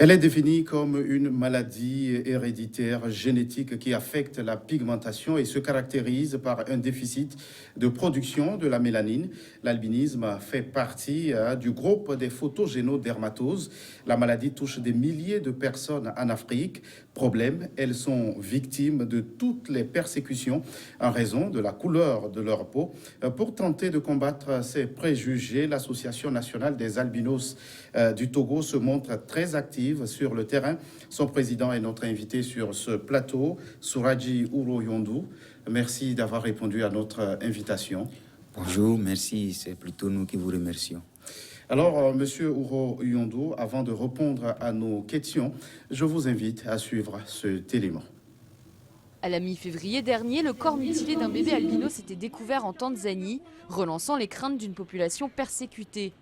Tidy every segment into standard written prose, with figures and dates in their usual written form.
Elle est définie comme une maladie héréditaire génétique qui affecte la pigmentation et se caractérise par un déficit de production de la mélanine. L'albinisme fait partie du groupe des photogénodermatoses. La maladie touche des milliers de personnes en Afrique. Problème, elles sont victimes de toutes les persécutions en raison de la couleur de leur peau. Pour tenter de combattre ces préjugés, l'Association nationale des albinos du Togo se montre très active sur le terrain. Son président est notre invité sur ce plateau, Souraji Ouro-Yondou. Merci d'avoir répondu à notre invitation. Bonjour, merci, c'est plutôt nous qui vous remercions. Alors, Monsieur Ouro-Yondou, avant de répondre à nos questions, je vous invite à suivre ce élément. À la mi-février dernier, le corps mutilé d'un bébé albino s'était découvert en Tanzanie, relançant les craintes d'une population persécutée.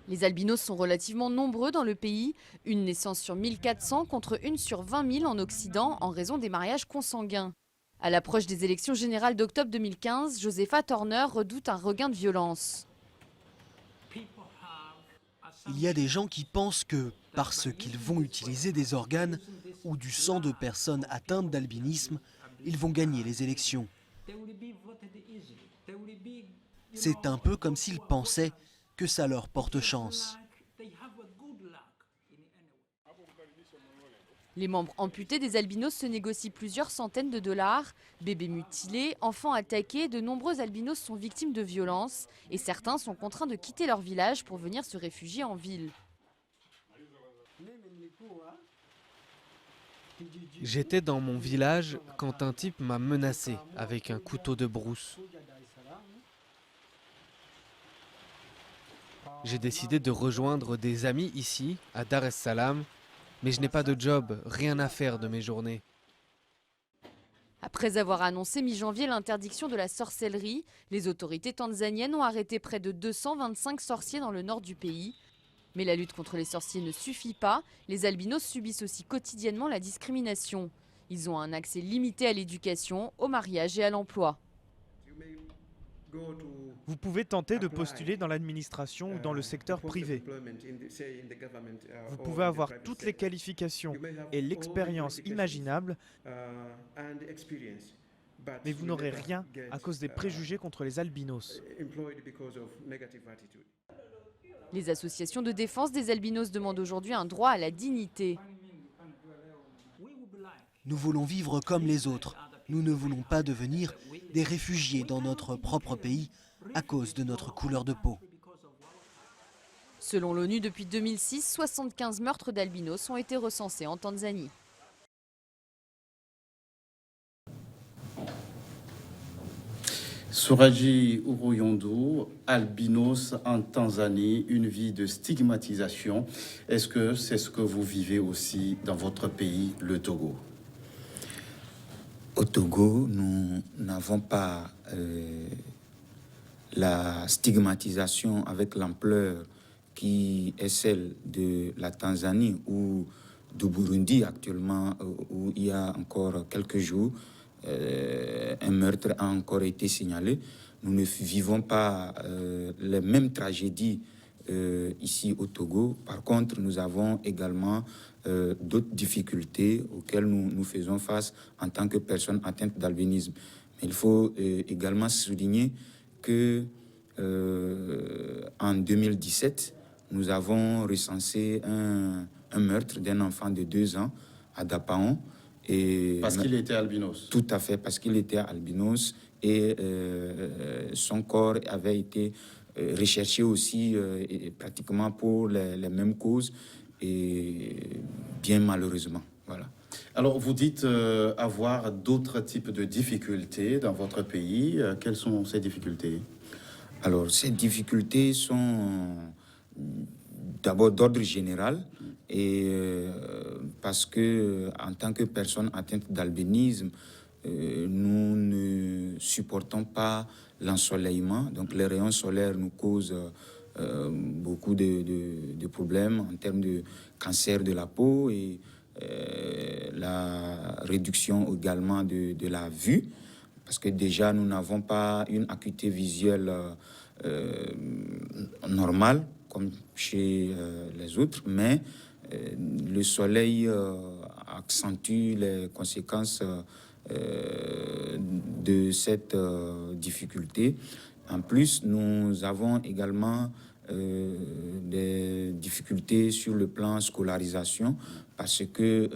Les albinos sont relativement nombreux dans le pays, une naissance sur 1400 contre une sur 20 000 en Occident en raison des mariages consanguins. À l'approche des élections générales d'octobre 2015, Josepha Turner redoute un regain de violence. Il y a des gens qui pensent que, parce qu'ils vont utiliser des organes ou du sang de personnes atteintes d'albinisme, ils vont gagner les élections. C'est un peu comme s'ils pensaient que ça leur porte chance. Les membres amputés des albinos se négocient plusieurs centaines de dollars. Bébés mutilés, enfants attaqués, de nombreux albinos sont victimes de violences et certains sont contraints de quitter leur village pour venir se réfugier en ville. J'étais dans mon village quand un type m'a menacé avec un couteau de brousse. J'ai décidé de rejoindre des amis ici, à Dar es Salaam, mais je n'ai pas de job, rien à faire de mes journées. Après avoir annoncé mi-janvier l'interdiction de la sorcellerie, les autorités tanzaniennes ont arrêté près de 225 sorciers dans le nord du pays. Mais la lutte contre les sorciers ne suffit pas, les albinos subissent aussi quotidiennement la discrimination. Ils ont un accès limité à l'éducation, au mariage et à l'emploi. Vous pouvez tenter de postuler dans l'administration ou dans le secteur privé. Vous pouvez avoir toutes les qualifications et l'expérience imaginables, mais vous n'aurez rien à cause des préjugés contre les albinos. Les associations de défense des albinos demandent aujourd'hui un droit à la dignité. Nous voulons vivre comme les autres. Nous ne voulons pas devenir des réfugiés dans notre propre pays à cause de notre couleur de peau. Selon l'ONU, depuis 2006, 75 meurtres d'albinos ont été recensés en Tanzanie. Souraji Ouro-Yondou, albinos en Tanzanie, une vie de stigmatisation. Est-ce que c'est ce que vous vivez aussi dans votre pays, le Togo? Au Togo, nous n'avons pas la stigmatisation avec l'ampleur qui est celle de la Tanzanie ou du Burundi actuellement, où il y a encore quelques jours, un meurtre a encore été signalé. Nous ne vivons pas les mêmes tragédies ici au Togo. Par contre, nous avons également d'autres difficultés auxquelles nous faisons face en tant que personnes atteintes d'albinisme. Mais il faut également souligner que en 2017, nous avons recensé un meurtre d'un enfant de 2 ans à Dapaon. Parce qu'il était albinos. Tout à fait, parce qu'il était albinos et son corps avait été recherché aussi pratiquement pour les mêmes causes et bien malheureusement. Voilà. Alors, vous dites avoir d'autres types de difficultés dans votre pays. Quelles sont ces difficultés? Alors, ces difficultés sont d'abord d'ordre général et parce que en tant que personne atteinte d'albinisme, nous ne supportons pas l'ensoleillement. Donc, les rayons solaires nous causent beaucoup de problèmes en termes de cancer de la peau et la réduction également de la vue. Parce que déjà, nous n'avons pas une acuité visuelle normale, comme chez les autres, mais le soleil accentue les conséquences de cette difficulté. En plus, nous avons également des difficultés sur le plan scolarisation parce que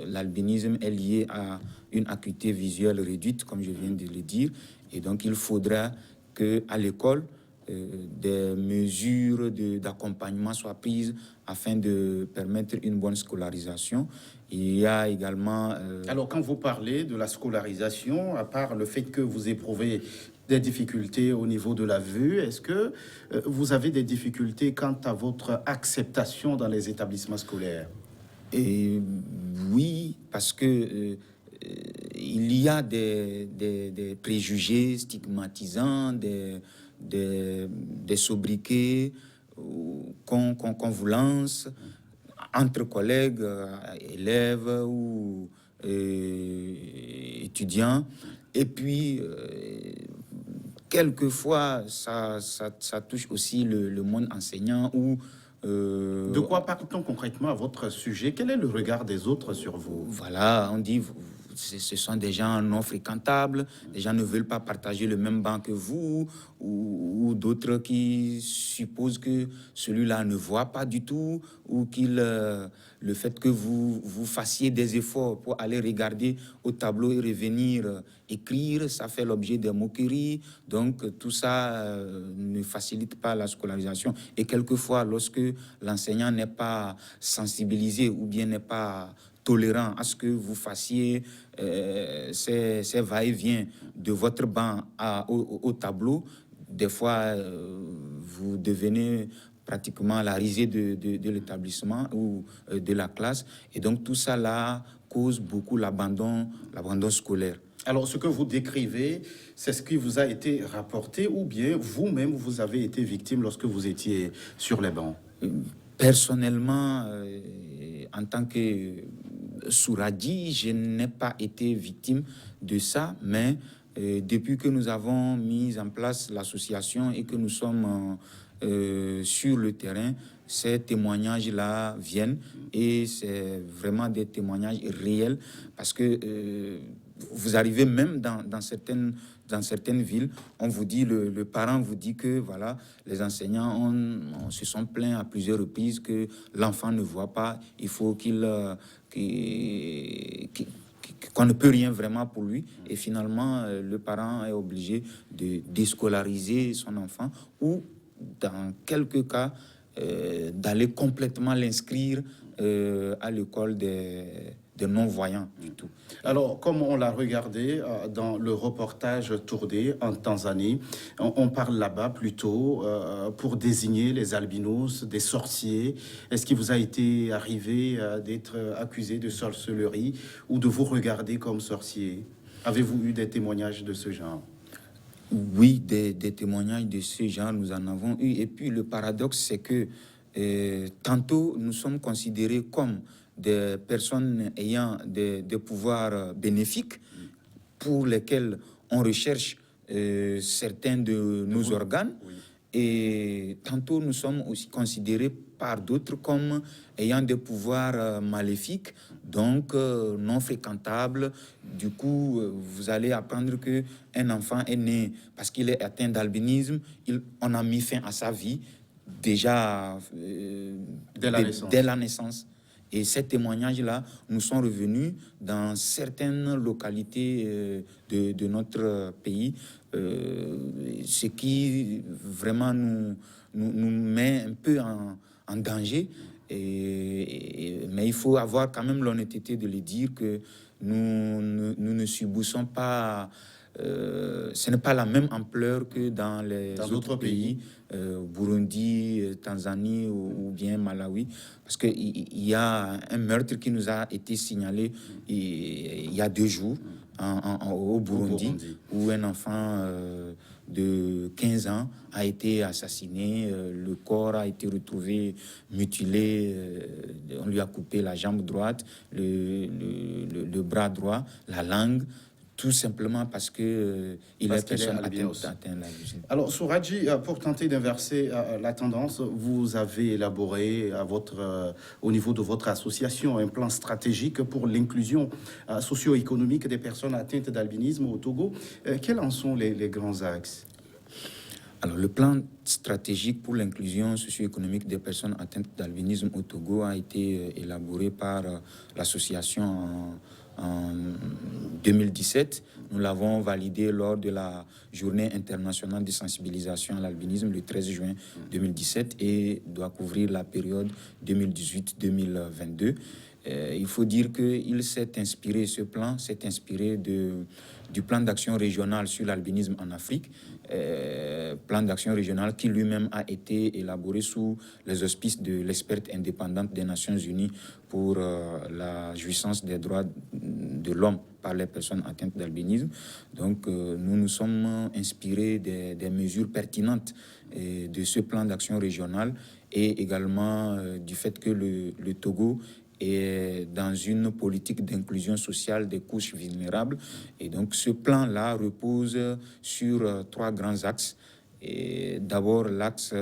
l'albinisme est lié à une acuité visuelle réduite, comme je viens de le dire. Et donc, il faudra qu'à l'école, des mesures d'accompagnement soient prises afin de permettre une bonne scolarisation. Il y a également... Alors, quand vous parlez de la scolarisation, à part le fait que vous éprouvez des difficultés au niveau de la vue, est-ce que vous avez des difficultés quant à votre acceptation dans les établissements scolaires? Et oui, parce que il y a des préjugés stigmatisants, des sobriquets qu'on vous lance entre collègues, élèves ou étudiants. Et puis, quelquefois, ça touche aussi le monde enseignant où... De quoi parle-t-on concrètement à votre sujet? Quel est le regard des autres sur vous? Voilà, on dit ce sont des gens non fréquentables, des gens ne veulent pas partager le même banc que vous, ou d'autres qui supposent que celui-là ne voit pas du tout, ou le fait que vous fassiez des efforts pour aller regarder au tableau et revenir écrire, ça fait l'objet des moqueries. Donc tout ça ne facilite pas la scolarisation. Et quelquefois, lorsque l'enseignant n'est pas sensibilisé ou bien n'est pas tolérant à ce que vous fassiez ces va-et-vient de votre banc au tableau, des fois, vous devenez pratiquement la risée de l'établissement ou de la classe. Et donc, tout ça là cause beaucoup l'abandon scolaire. Alors, ce que vous décrivez, c'est ce qui vous a été rapporté ou bien vous-même, vous avez été victime lorsque vous étiez sur les bancs? Personnellement, en tant que Souradi, je n'ai pas été victime de ça, mais depuis que nous avons mis en place l'association et que nous sommes sur le terrain, ces témoignages-là viennent et c'est vraiment des témoignages réels parce que vous arrivez même dans certaines villes, on vous dit, le parent vous dit que voilà, les enseignants se sont plaints à plusieurs reprises que l'enfant ne voit pas, il faut qu'on ne peut rien vraiment pour lui. Et finalement, le parent est obligé de déscolariser son enfant ou, dans quelques cas, d'aller complètement l'inscrire à l'école des non-voyants du tout. Alors, comme on l'a regardé dans le reportage tourné en Tanzanie, on parle là-bas plutôt pour désigner les albinos des sorciers. Est-ce qu'il vous a été arrivé d'être accusé de sorcellerie ou de vous regarder comme sorcier? Avez-vous eu des témoignages de ce genre? Oui, des témoignages de ce genre, nous en avons eu. Et puis, le paradoxe, c'est que tantôt, nous sommes considérés comme des personnes ayant des pouvoirs bénéfiques pour lesquels on recherche certains de nos organes. Oui. Et tantôt, nous sommes aussi considérés par d'autres comme ayant des pouvoirs maléfiques, donc non fréquentables. Du coup, vous allez apprendre qu'un enfant est né parce qu'il est atteint d'albinisme. On a mis fin à sa vie déjà dès la naissance. Et ces témoignages-là nous sont revenus dans certaines localités de notre pays, ce qui vraiment nous met un peu en danger. Mais il faut avoir quand même l'honnêteté de le dire que nous ne subissons pas... ce n'est pas la même ampleur que dans les autres pays, Burundi, Tanzanie ou bien Malawi, parce qu'il y a un meurtre qui nous a été signalé il y a 2 jours au Burundi, où un enfant de 15 ans a été assassiné, le corps a été retrouvé mutilé, on lui a coupé la jambe droite, le bras droit, la langue. tout simplement parce que il Parce est qu'il est personne albinos. atteinte l'albinisme. Alors, Souradji, pour tenter d'inverser la tendance, vous avez élaboré au niveau de votre association un plan stratégique pour l'inclusion socio-économique des personnes atteintes d'albinisme au Togo. Quels en sont les grands axes? Alors, le plan stratégique pour l'inclusion socio-économique des personnes atteintes d'albinisme au Togo a été élaboré par l'association en 2017. Nous l'avons validé lors de la journée internationale de sensibilisation à l'albinisme le 13 juin 2017 et doit couvrir la période 2018-2022. Il faut dire qu'il s'est inspiré, ce plan s'est inspiré du plan d'action régional sur l'albinisme en Afrique, plan d'action régional qui lui-même a été élaboré sous les auspices de l'experte indépendante des Nations Unies pour la jouissance des droits de l'homme par les personnes atteintes d'albinisme. Donc, nous nous sommes inspirés des mesures pertinentes de ce plan d'action régional et également du fait que le Togo est dans une politique d'inclusion sociale des couches vulnérables. Et donc, ce plan-là repose sur 3 grands axes. D'abord, l'axe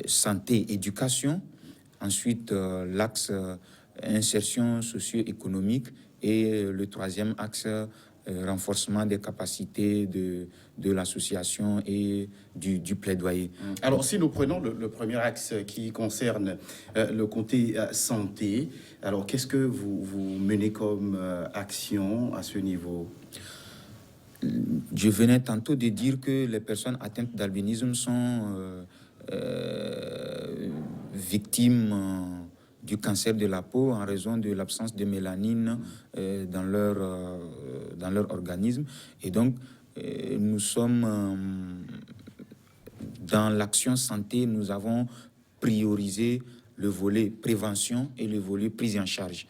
santé-éducation. Ensuite, l'axe insertion socio-économique. Et le 3e axe, renforcement des capacités de l'association et du plaidoyer. Alors, si nous prenons le premier axe qui concerne le côté santé, alors qu'est-ce que vous menez comme action à ce niveau? Je venais tantôt de dire que les personnes atteintes d'albinisme sont victimes du cancer de la peau en raison de l'absence de mélanine dans leur organisme. Et donc, nous sommes dans l'action santé, nous avons priorisé le volet prévention et le volet prise en charge.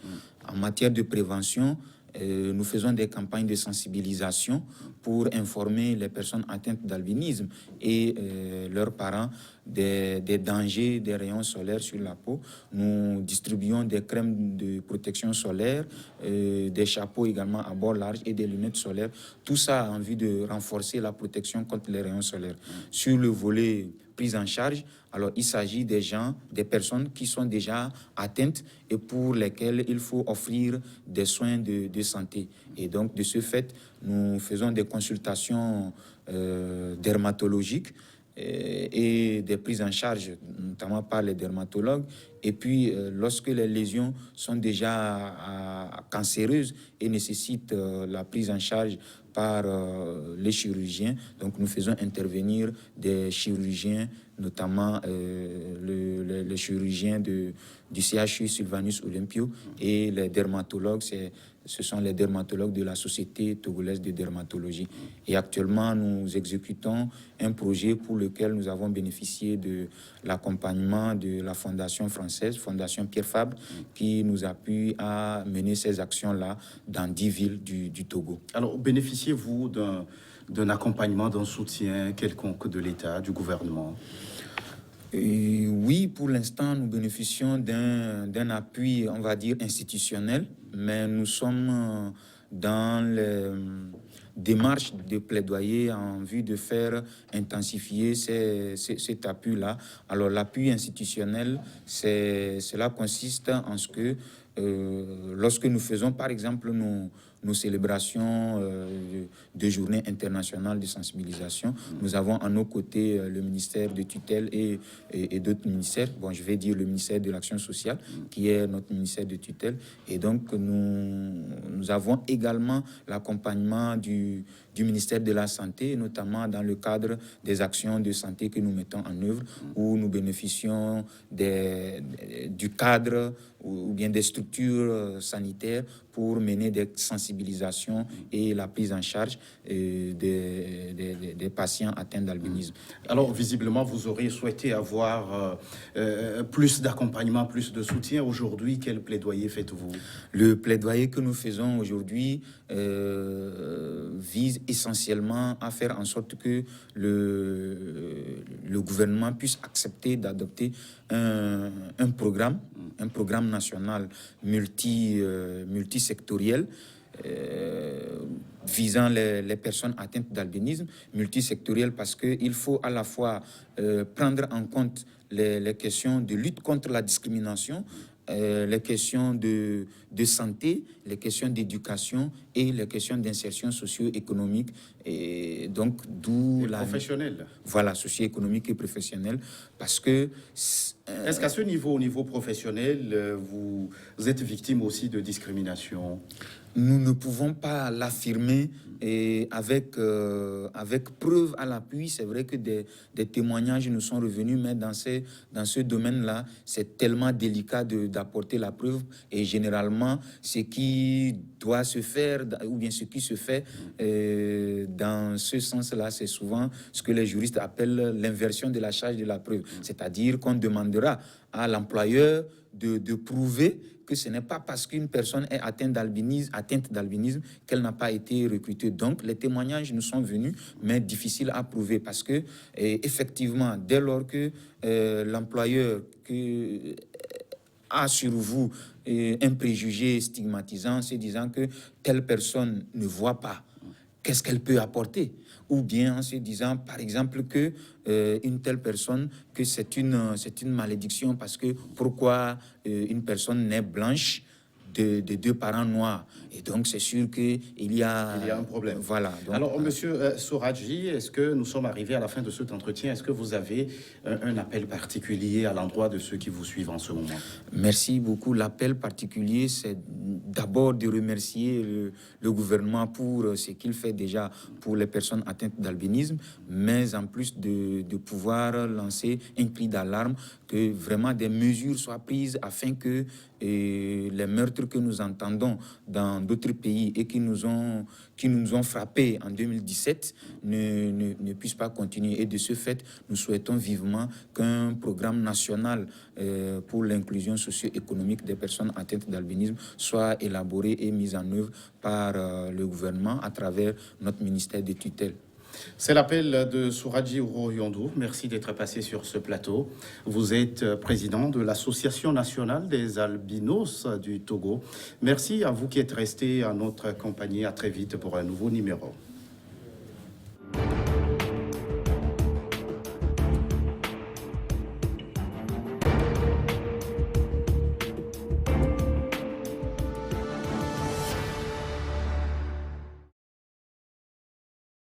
En matière de prévention, nous faisons des campagnes de sensibilisation pour informer les personnes atteintes d'albinisme et leurs parents des dangers des rayons solaires sur la peau. Nous distribuons des crèmes de protection solaire, des chapeaux également à bord large et des lunettes solaires. Tout ça en vue de renforcer la protection contre les rayons solaires. Sur le volet prise en charge, alors il s'agit des personnes qui sont déjà atteintes et pour lesquelles il faut offrir des soins de santé. Et donc, de ce fait, nous faisons des consultations dermatologiques et des prises en charge, notamment par les dermatologues. Et puis, lorsque les lésions sont déjà cancéreuses et nécessitent la prise en charge par les chirurgiens, donc nous faisons intervenir des chirurgiens, notamment les chirurgiens du CHU Sylvanus Olympio et les dermatologues, ce sont les dermatologues de la Société togolaise de dermatologie. Et actuellement, nous exécutons un projet pour lequel nous avons bénéficié de l'accompagnement de la Fondation française, Fondation Pierre Fabre, qui nous appuie à mener ces actions-là dans 10 villes du Togo. Alors, bénéficiez-vous d'un accompagnement, d'un soutien quelconque de l'État, du gouvernement? Et oui, pour l'instant, nous bénéficions d'un appui, on va dire, institutionnel, mais nous sommes dans les démarches de plaidoyer en vue de faire intensifier cet appui-là. Alors, l'appui institutionnel, cela consiste en ce que lorsque nous faisons, par exemple, nos célébrations de journée internationale de sensibilisation, nous avons à nos côtés le ministère de tutelle et d'autres ministères. Bon, je vais dire le ministère de l'Action sociale, qui est notre ministère de tutelle. Et donc, nous avons également l'accompagnement du ministère de la Santé, notamment dans le cadre des actions de santé que nous mettons en œuvre, où nous bénéficions du cadre ou bien des structures sanitaires pour mener des sensibilisations et la prise en charge des patients atteints d'albinisme. Alors, visiblement, vous auriez souhaité avoir plus d'accompagnement, plus de soutien. Aujourd'hui, quel plaidoyer faites-vous? Le plaidoyer que nous faisons aujourd'hui vise essentiellement à faire en sorte que le gouvernement puisse accepter d'adopter un programme national multisectoriel visant les personnes atteintes d'albinisme, multisectoriel, parce qu'il faut à la fois prendre en compte les questions de lutte contre la discrimination, les questions de santé, les questions d'éducation et les questions d'insertion socio-économique. Et donc, d'où la... Professionnelle. Voilà, socio-économique et professionnelle. Parce que... Est-ce qu'à ce niveau, au niveau professionnel, vous êtes victime aussi de discrimination? Nous ne pouvons pas l'affirmer avec preuve à l'appui. C'est vrai que des témoignages nous sont revenus, mais dans ce domaine-là, c'est tellement délicat d'apporter la preuve. Et généralement, ce qui doit se faire, ou bien ce qui se fait dans ce sens-là, c'est souvent ce que les juristes appellent l'inversion de la charge de la preuve. C'est-à-dire qu'on demandera à l'employeur de prouver que ce n'est pas parce qu'une personne est atteinte d'albinisme qu'elle n'a pas été recrutée. Donc, les témoignages nous sont venus, mais difficiles à prouver parce que, effectivement, dès lors que l'employeur a sur vous un préjugé stigmatisant, se disant que telle personne ne voit pas, qu'est-ce qu'elle peut apporter? Ou bien en se disant, par exemple, que une telle personne, que c'est une malédiction parce que pourquoi une personne naît blanche de deux parents noirs. Et donc, c'est sûr qu'il y a un problème. Voilà. Donc, alors, Monsieur Souradji, est-ce que nous sommes arrivés à la fin de cet entretien? Est-ce que vous avez un appel particulier à l'endroit de ceux qui vous suivent en ce moment? Merci beaucoup. L'appel particulier, c'est d'abord de remercier le gouvernement pour ce qu'il fait déjà pour les personnes atteintes d'albinisme, mais en plus de pouvoir lancer un cri d'alarme, que vraiment des mesures soient prises afin que les meurtres que nous entendons dans d'autres pays et qui nous ont frappés en 2017 ne puissent pas continuer. Et de ce fait, nous souhaitons vivement qu'un programme national pour l'inclusion socio-économique des personnes atteintes d'albinisme soit élaboré et mis en œuvre par le gouvernement à travers notre ministère de tutelle. C'est l'appel de Souradji Uro-Yondou. Merci d'être passé sur ce plateau. Vous êtes président de l'Association nationale des albinos du Togo. Merci à vous qui êtes restés à notre compagnie. À très vite pour un nouveau numéro.